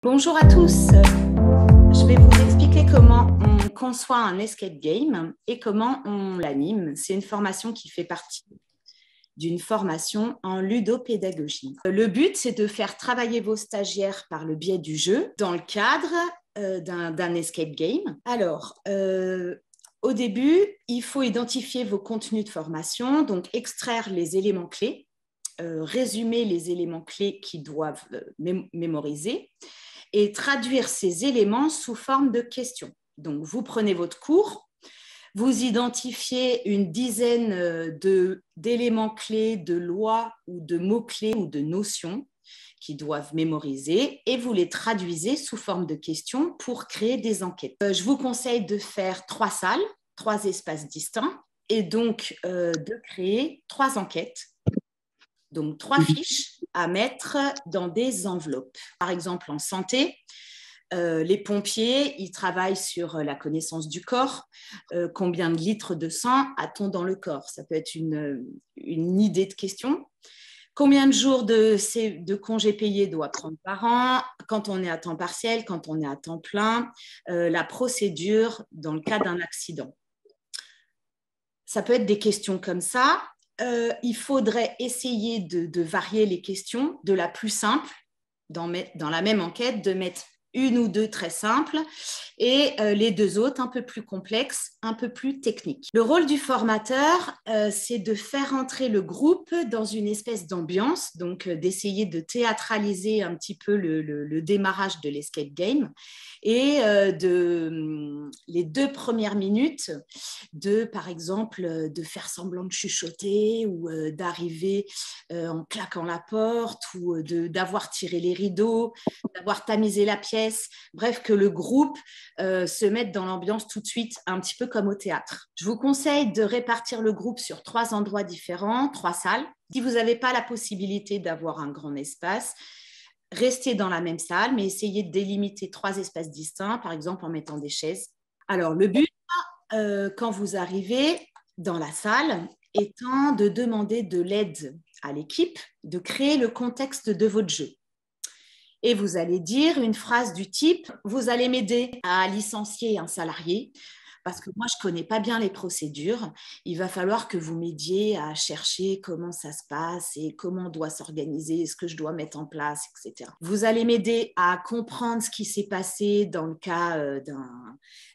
Bonjour à tous, je vais vous expliquer comment on conçoit un escape game et comment on l'anime. C'est une formation qui fait partie d'une formation en ludopédagogie. Le but, c'est de faire travailler vos stagiaires par le biais du jeu dans le cadre d'un escape game. Alors, au début, il faut identifier vos contenus de formation, donc extraire les éléments clés, résumer les éléments clés qu'ils doivent mémoriser et traduire ces éléments sous forme de questions. Donc, vous prenez votre cours, vous identifiez une dizaine d'éléments clés, de lois ou de mots-clés ou de notions qu'ils doivent mémoriser et vous les traduisez sous forme de questions pour créer des enquêtes. Je vous conseille de faire 3 salles, 3 espaces distincts et donc de créer 3 enquêtes. Donc, 3 fiches à mettre dans des enveloppes. Par exemple, en santé, les pompiers, ils travaillent sur la connaissance du corps. Combien de litres de sang a-t-on dans le corps? Ça peut être une idée de question. Combien de jours de congés payés doit prendre par an? Quand on est à temps partiel, quand on est à temps plein, la procédure dans le cas d'un accident. Ça peut être des questions comme ça. Il faudrait essayer de varier les questions, de la plus simple, dans la même enquête, de mettre 1 ou 2 très simples et les 2 autres un peu plus complexes, un peu plus techniques. Le rôle du formateur, c'est de faire entrer le groupe dans une espèce d'ambiance, donc d'essayer de théâtraliser un petit peu le démarrage de l'escape game et les 2 premières minutes par exemple, de faire semblant de chuchoter ou d'arriver en claquant la porte ou d'avoir tiré les rideaux, d'avoir tamisé la pièce. Bref, que le groupe se mette dans l'ambiance tout de suite, un petit peu comme au théâtre. Je vous conseille de répartir le groupe sur 3 endroits différents, 3 salles. Si vous n'avez pas la possibilité d'avoir un grand espace, restez dans la même salle, mais essayez de délimiter 3 espaces distincts, par exemple en mettant des chaises. Alors, le but, quand vous arrivez dans la salle, étant de demander de l'aide à l'équipe, de créer le contexte de votre jeu. Et vous allez dire une phrase du type « Vous allez m'aider à licencier un salarié parce que moi, je ne connais pas bien les procédures. Il va falloir que vous m'aidiez à chercher comment ça se passe et comment on doit s'organiser, ce que je dois mettre en place, etc. Vous allez m'aider à comprendre ce qui s'est passé dans le cas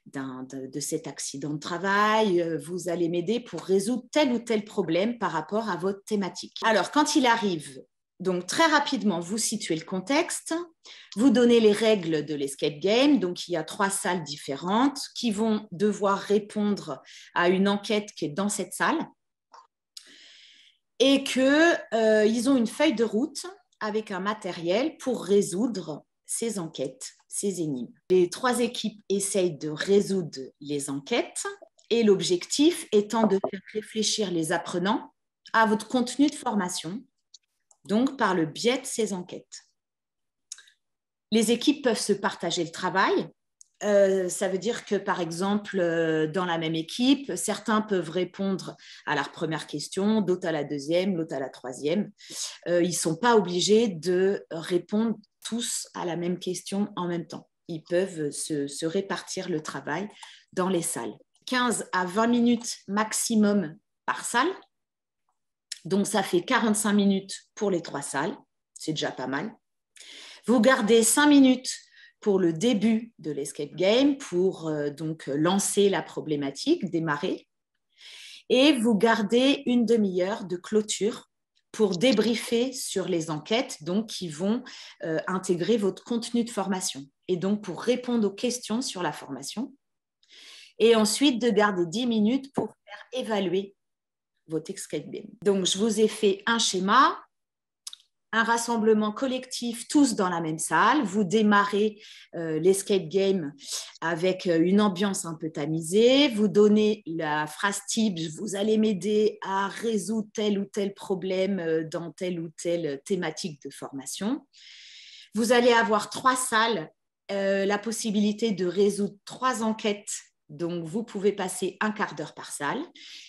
de cet accident de travail. Vous allez m'aider pour résoudre tel ou tel problème par rapport à votre thématique. » Alors, quand il arrive, donc, très rapidement, vous situez le contexte, vous donnez les règles de l'escape game. Donc, il y a 3 salles différentes qui vont devoir répondre à une enquête qui est dans cette salle et qu'ils ont une feuille de route avec un matériel pour résoudre ces enquêtes, ces énigmes. Les 3 équipes essayent de résoudre les enquêtes et l'objectif étant de faire réfléchir les apprenants à votre contenu de formation, donc par le biais de ces enquêtes. Les équipes peuvent se partager le travail. Ça veut dire que, par exemple, dans la même équipe, certains peuvent répondre à leur première question, d'autres à la deuxième, l'autre à la troisième. Ils ne sont pas obligés de répondre tous à la même question en même temps. Ils peuvent se répartir le travail dans les salles. 15 à 20 minutes maximum par salle. Donc, ça fait 45 minutes pour les 3 salles. C'est déjà pas mal. Vous gardez 5 minutes pour le début de l'escape game, pour donc lancer la problématique, démarrer. Et vous gardez 1 demi-heure de clôture pour débriefer sur les enquêtes donc, qui vont intégrer votre contenu de formation. Et donc, pour répondre aux questions sur la formation. Et ensuite, de garder 10 minutes pour faire évaluer votre escape game. Donc, je vous ai fait un schéma, un rassemblement collectif, tous dans la même salle. Vous démarrez l'escape game avec une ambiance un peu tamisée. Vous donnez la phrase type « Vous allez m'aider à résoudre tel ou tel problème dans telle ou telle thématique de formation ». Vous allez avoir 3 salles, la possibilité de résoudre 3 enquêtes. Donc, vous pouvez passer 1/4 d'heure par salle.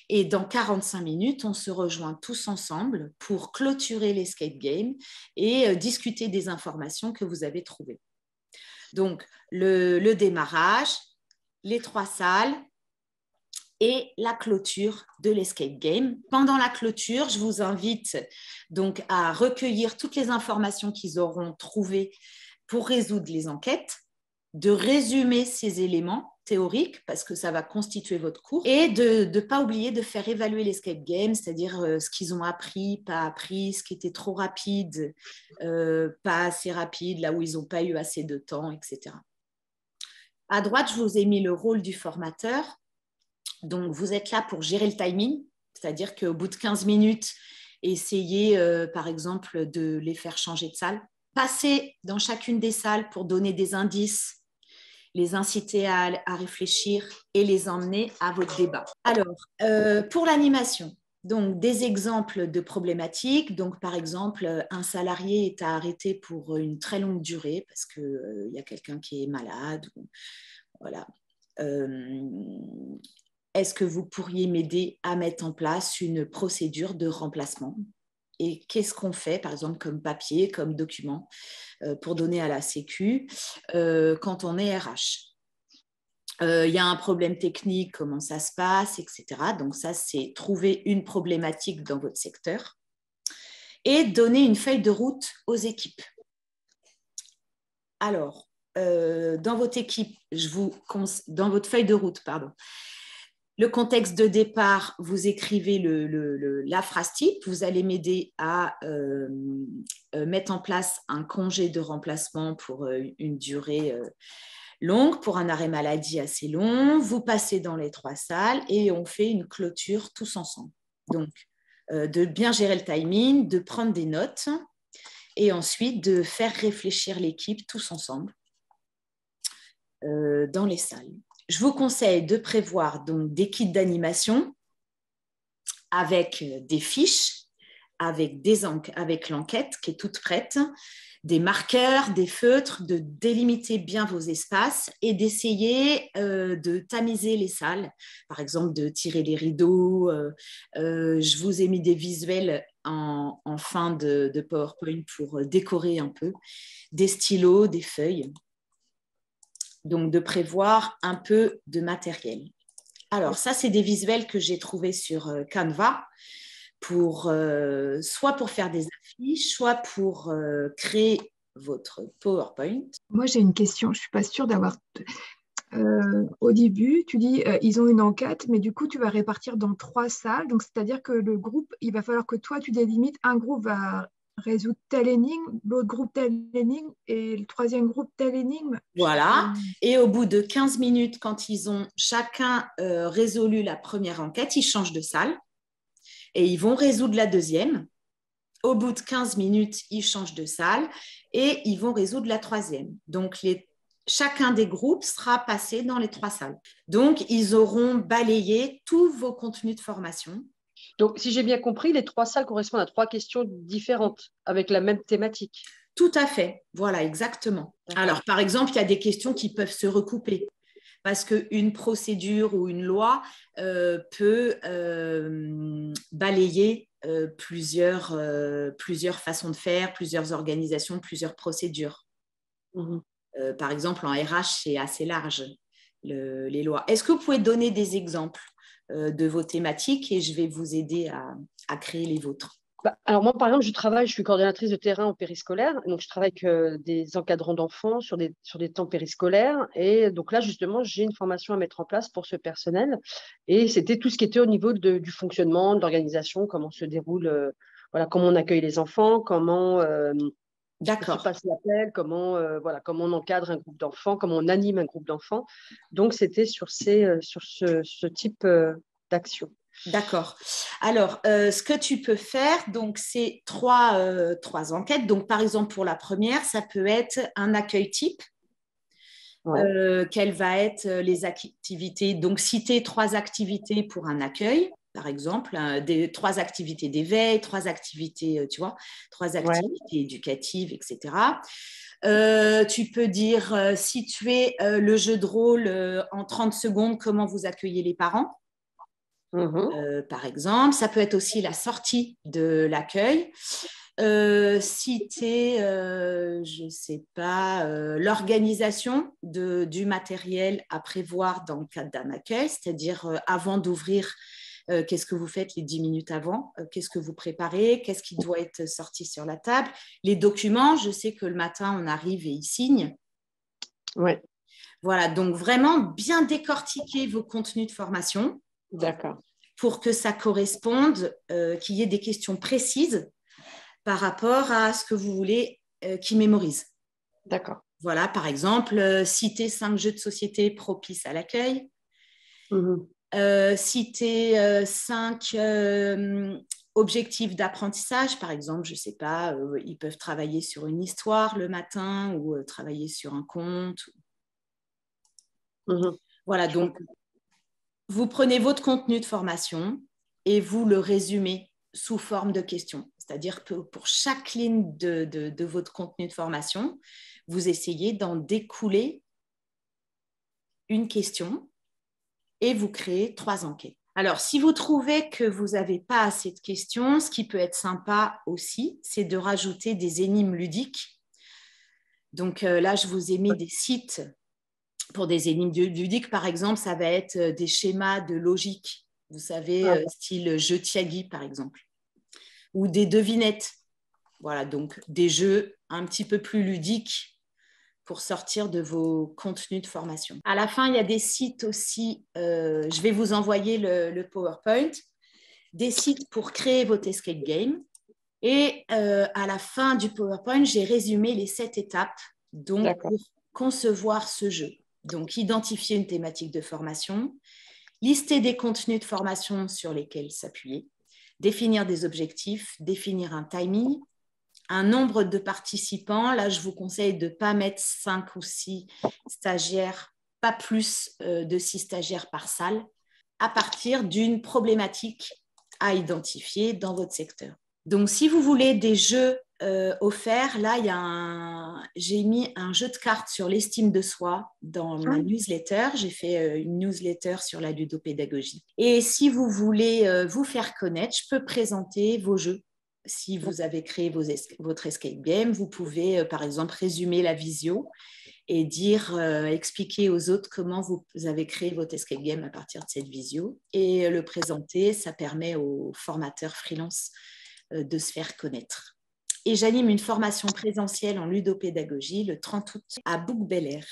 Et dans 45 minutes, on se rejoint tous ensemble pour clôturer l'escape game et discuter des informations que vous avez trouvées. Donc, le démarrage, les 3 salles et la clôture de l'escape game. Pendant la clôture, je vous invite donc à recueillir toutes les informations qu'ils auront trouvées pour résoudre les enquêtes, de résumer ces éléments théoriques parce que ça va constituer votre cours et de ne pas oublier de faire évaluer l'escape game, c'est-à-dire ce qu'ils ont appris, pas appris, ce qui était trop rapide, pas assez rapide, là où ils n'ont pas eu assez de temps, etc. À droite, je vous ai mis le rôle du formateur. Donc, vous êtes là pour gérer le timing, c'est-à-dire qu'au bout de 15 minutes, essayez, par exemple, de les faire changer de salle. Passez dans chacune des salles pour donner des indices, les inciter à réfléchir et les emmener à votre débat. Alors, pour l'animation, donc des exemples de problématiques. Donc, par exemple, un salarié est arrêté pour une très longue durée parce qu'il y a quelqu'un qui est malade. Voilà. Est-ce que vous pourriez m'aider à mettre en place une procédure de remplacement? Et qu'est-ce qu'on fait, par exemple, comme papier, comme document, pour donner à la Sécu quand on est RH? Il y a un problème technique, comment ça se passe, etc. Donc ça, c'est trouver une problématique dans votre secteur et donner une feuille de route aux équipes. Alors, dans votre équipe, dans votre feuille de route, pardon, le contexte de départ, vous écrivez la phrase type. Vous allez m'aider à mettre en place un congé de remplacement pour une durée longue, pour un arrêt maladie assez long. Vous passez dans les 3 salles et on fait une clôture tous ensemble. Donc, de bien gérer le timing, de prendre des notes et ensuite de faire réfléchir l'équipe tous ensemble dans les salles. Je vous conseille de prévoir donc des kits d'animation avec des fiches, avec l'enquête qui est toute prête, des marqueurs, des feutres, de délimiter bien vos espaces et d'essayer de tamiser les salles. Par exemple, de tirer les rideaux. Je vous ai mis des visuels en fin de PowerPoint pour décorer un peu, des stylos, des feuilles. Donc, de prévoir un peu de matériel. Alors, ça, c'est des visuels que j'ai trouvés sur Canva, soit pour faire des affiches, soit pour créer votre PowerPoint. Moi, j'ai une question. Je ne suis pas sûre d'avoir... au début, tu dis ils ont une enquête, mais du coup, tu vas répartir dans 3 salles. Donc, c'est-à-dire que le groupe, il va falloir que toi, tu délimites. Un groupe va résoudre telle énigme, l'autre groupe telle énigme et le 3e groupe telle énigme. Voilà. Et au bout de 15 minutes, quand ils ont chacun résolu la première enquête, ils changent de salle et ils vont résoudre la deuxième. Au bout de 15 minutes, ils changent de salle et ils vont résoudre la 3e. Donc, chacun des groupes sera passé dans les 3 salles. Donc, ils auront balayé tous vos contenus de formation. Donc, si j'ai bien compris, les 3 salles correspondent à 3 questions différentes avec la même thématique. Tout à fait. Voilà, exactement. Alors, par exemple, il y a des questions qui peuvent se recouper parce qu'une procédure ou une loi peut balayer plusieurs façons de faire, plusieurs organisations, plusieurs procédures. Par exemple, en RH, c'est assez large, les lois. Est-ce que vous pouvez donner des exemples de vos thématiques et je vais vous aider à créer les vôtres? Alors moi, par exemple, je suis coordonnatrice de terrain au périscolaire, donc je travaille avec des encadrants d'enfants sur des temps périscolaires. Et donc là, justement, j'ai une formation à mettre en place pour ce personnel. Et c'était tout ce qui était au niveau du fonctionnement, de l'organisation, comment se déroule, voilà, comment on accueille les enfants, comment se passe l'appel, comment on encadre un groupe d'enfants, comment on anime un groupe d'enfants. Donc, c'était sur ce type d'action. D'accord. Alors, ce que tu peux faire, donc, c'est 3 enquêtes. Donc, par exemple, pour la première, ça peut être un accueil type. Ouais. Quelles vont être les activités? Donc, citer 3 activités pour un accueil, par exemple, 3 activités d'éveil, 3 activités, 3 activités éducatives, etc. Tu peux dire, situer le jeu de rôle en 30 secondes, comment vous accueillez les parents. Par exemple, ça peut être aussi la sortie de l'accueil. citer, je ne sais pas, l'organisation du matériel à prévoir dans le cadre d'un accueil, c'est-à-dire avant d'ouvrir, qu'est-ce que vous faites les 10 minutes avant, qu'est-ce que vous préparez, qu'est-ce qui doit être sorti sur la table. Les documents, je sais que le matin, on arrive et ils signent. Ouais. Voilà, donc vraiment bien décortiquer vos contenus de formation. D'accord. Pour que ça corresponde, qu'il y ait des questions précises par rapport à ce que vous voulez qu'ils mémorisent. D'accord. Voilà, par exemple, citer 5 jeux de société propices à l'accueil, citer 5 objectifs d'apprentissage, par exemple, je ne sais pas, ils peuvent travailler sur une histoire le matin ou travailler sur un conte. Voilà, donc vous prenez votre contenu de formation et vous le résumez sous forme de questions. C'est-à-dire que pour chaque ligne de votre contenu de formation, vous essayez d'en découler une question et vous créez 3 enquêtes. Alors, si vous trouvez que vous n'avez pas assez de questions, ce qui peut être sympa aussi, c'est de rajouter des énigmes ludiques. Donc là, je vous ai mis des sites pour des énigmes ludiques. Par exemple, ça va être des schémas de logique, vous savez, style jeu Tiagui, par exemple, ou des devinettes. Voilà, donc des jeux un petit peu plus ludiques pour sortir de vos contenus de formation. À la fin, il y a des sites aussi, je vais vous envoyer le PowerPoint, des sites pour créer votre escape game. Et à la fin du PowerPoint, j'ai résumé les 7 étapes donc, pour concevoir ce jeu. Donc, identifier une thématique de formation, lister des contenus de formation sur lesquels s'appuyer, définir des objectifs, définir un timing, un nombre de participants. Là, je vous conseille de ne pas mettre 5 ou 6 stagiaires, pas plus de 6 stagiaires par salle, à partir d'une problématique à identifier dans votre secteur. Donc, si vous voulez des jeux offerts, là, j'ai mis un jeu de cartes sur l'estime de soi dans ma newsletter. J'ai fait une newsletter sur la ludopédagogie. Et si vous voulez vous faire connaître, je peux présenter vos jeux. Si vous avez créé votre escape game, vous pouvez, par exemple, résumer la visio et expliquer aux autres comment vous avez créé votre escape game à partir de cette visio. Et le présenter, ça permet aux formateurs freelance de se faire connaître. Et j'anime une formation présentielle en ludopédagogie le 30 août à Bouc-Bel-Air.